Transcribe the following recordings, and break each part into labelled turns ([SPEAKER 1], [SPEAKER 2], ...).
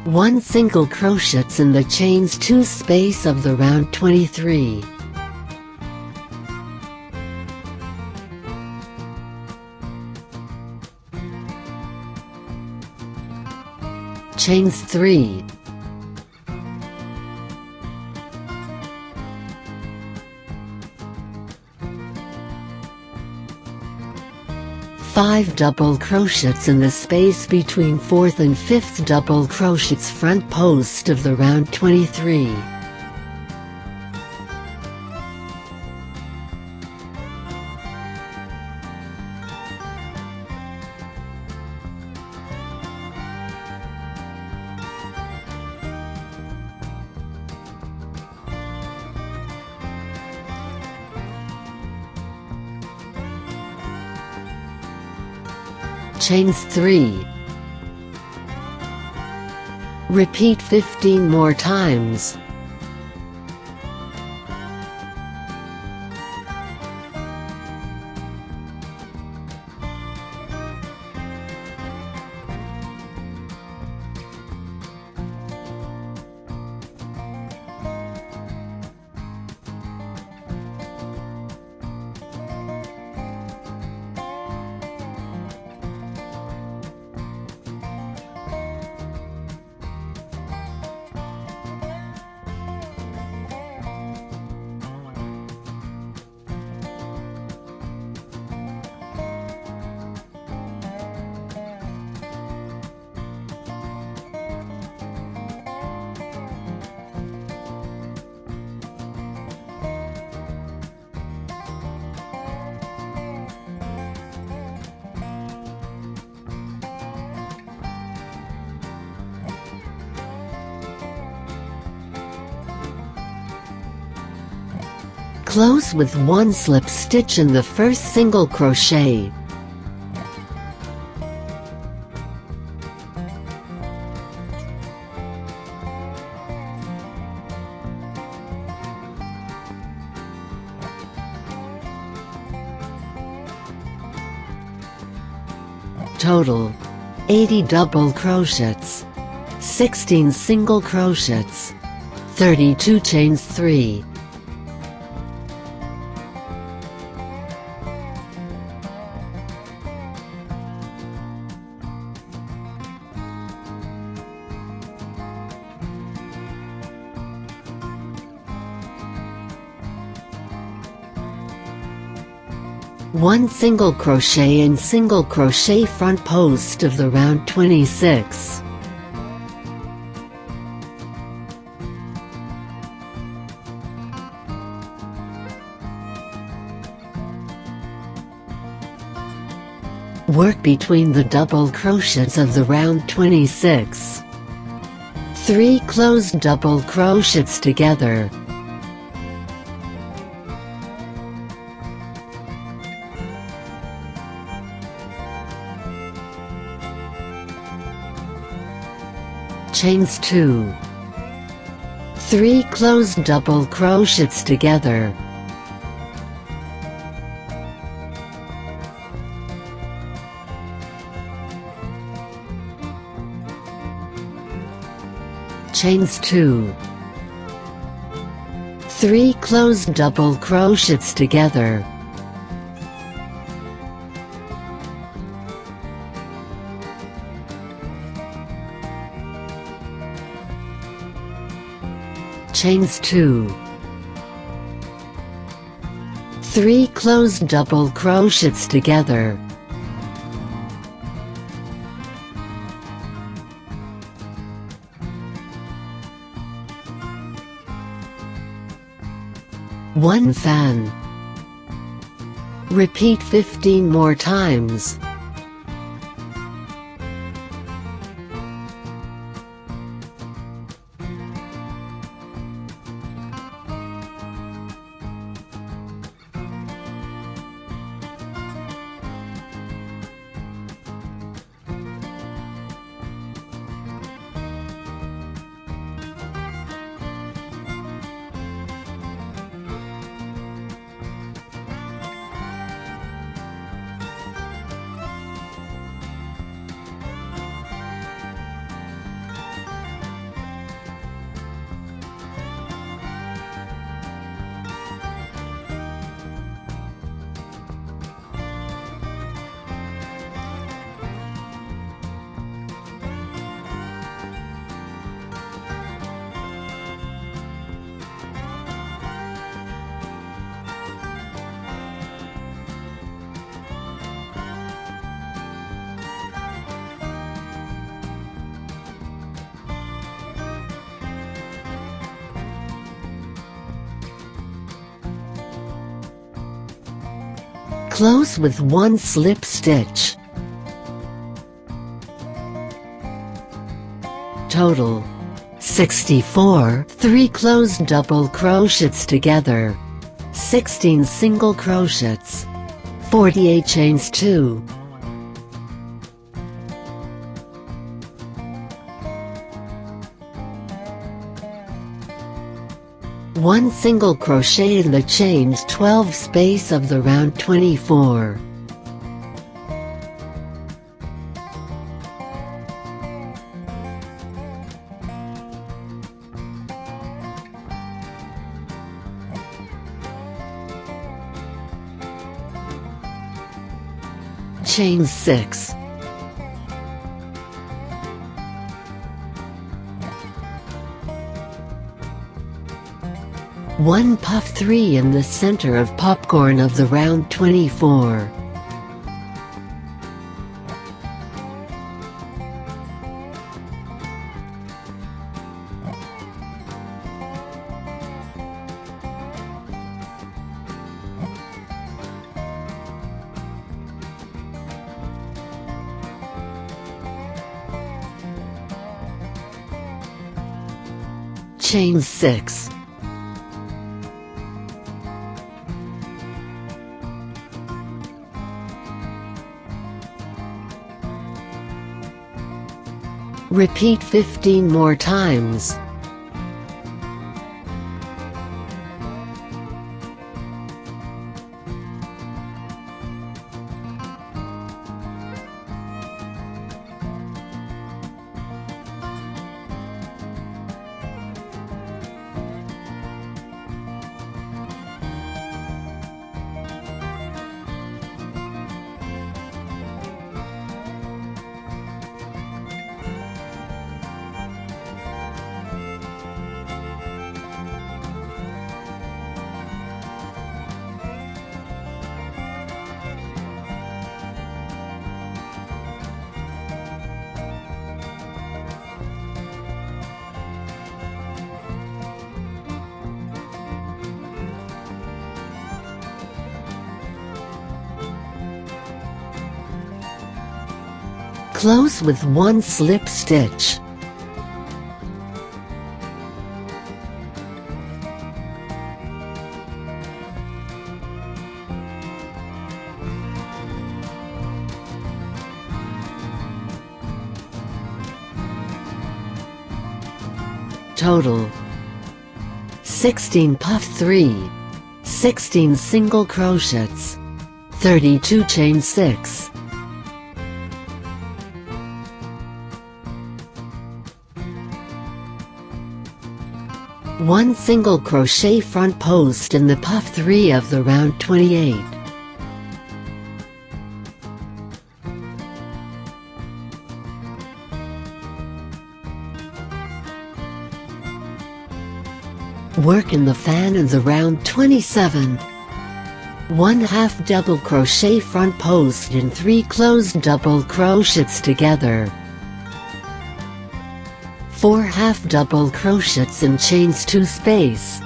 [SPEAKER 1] 1 single crochets in the chains 2 space of the round 23. Chains 3. 5 double crochets in the space between 4th and 5th double crochets front post of the round 23. Chains 3. Repeat 15 more times. Close with 1 slip stitch in the first single crochet. Total 80 double crochets, 16 single crochets, 32 chains 3. One single crochet and single crochet front post of the round 26. Work between the double crochets of the round 26. 3 closed double crochets together. Chains 2. 3 closed double crochets together. Chains 2. 3 closed double crochets together. Chains 2. 3 closed double crochets together. One fan. Repeat 15 more times. Close with 1 slip stitch. Total 64. 3 closed double crochets together. 16 single crochets. 48 chains 2. One single crochet in the chains 12 space of the round 24. Chain 6. One puff 3 in the center of popcorn of the round 24. Chain 6. Repeat 15 more times. Close with 1 slip stitch. Total 16 puff 3, 16 single crochets, 32 chain 6. One single crochet front post in the puff 3 of the round 28. Work in the fan in the round 27. 1/2 double crochet front post in 3 closed double crochets together. 4 half double crochets in chains 2 space.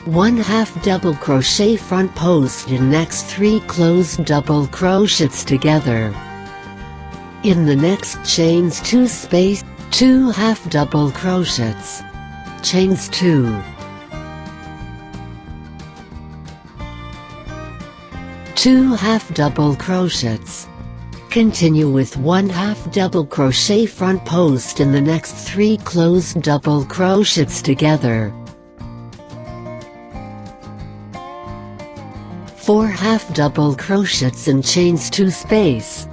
[SPEAKER 1] One half double crochet front post in next 3 closed double crochets together. In the next chains 2 space, 2 half double crochets. Chains 2. 2 half double crochets. Continue with 1/2 double crochet front post in the next 3 closed double crochets together. 4 half double crochets in chains 2 space.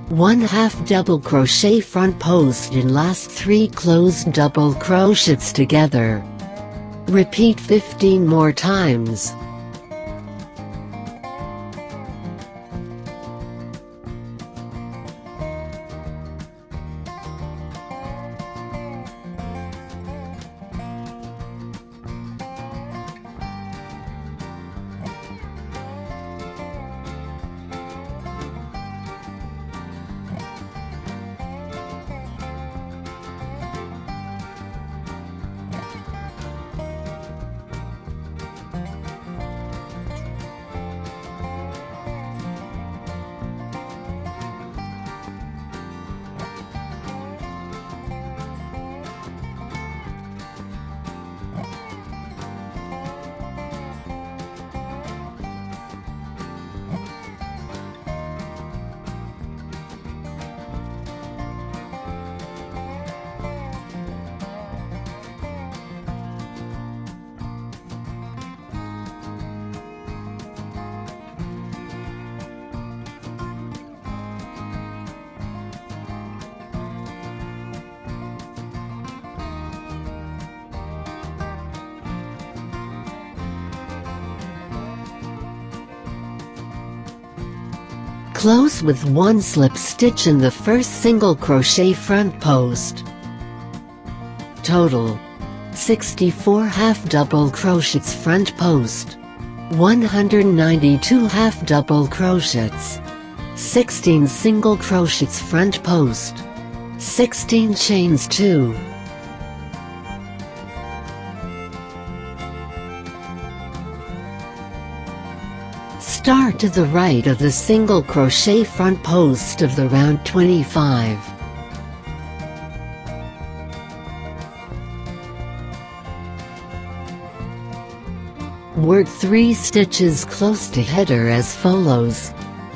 [SPEAKER 1] One half double crochet front post in last 3 closed double crochets together. Repeat 15 more times. Close with 1 slip stitch in the first single crochet front post. Total 64 half double crochets front post, 192 half double crochets, 16 single crochets front post, 16 chains 2. Start to the right of the single crochet front post of the round 25. Work 3 stitches close to header as follows.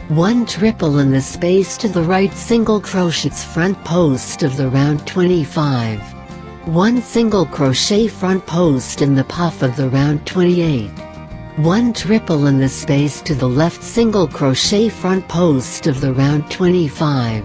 [SPEAKER 1] 1 triple in the space to the right single crochets front post of the round 25. 1 single crochet front post in the puff of the round 28. 1 triple in the space to the left single crochet front post of the round 25.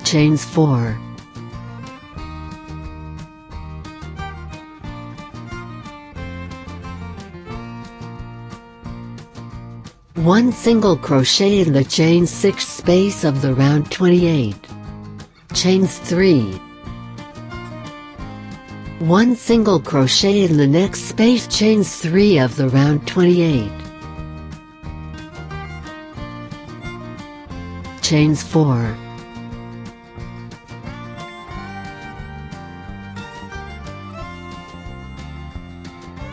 [SPEAKER 1] Chains 4. One single crochet in the chain 6 space of the round 28. Chains 3. 1 single crochet in the next space chains 3 of the round 28. Chains 4.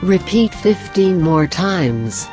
[SPEAKER 1] Repeat 15 more times.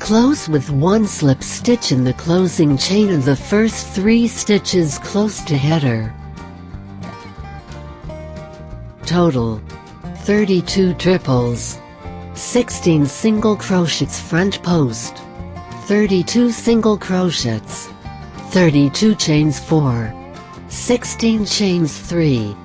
[SPEAKER 1] Close with 1 slip stitch in the closing chain of the first 3 stitches close to header. Total 32 triples, 16 single crochets front post, 32 single crochets, 32 chains 4, 16 chains 3.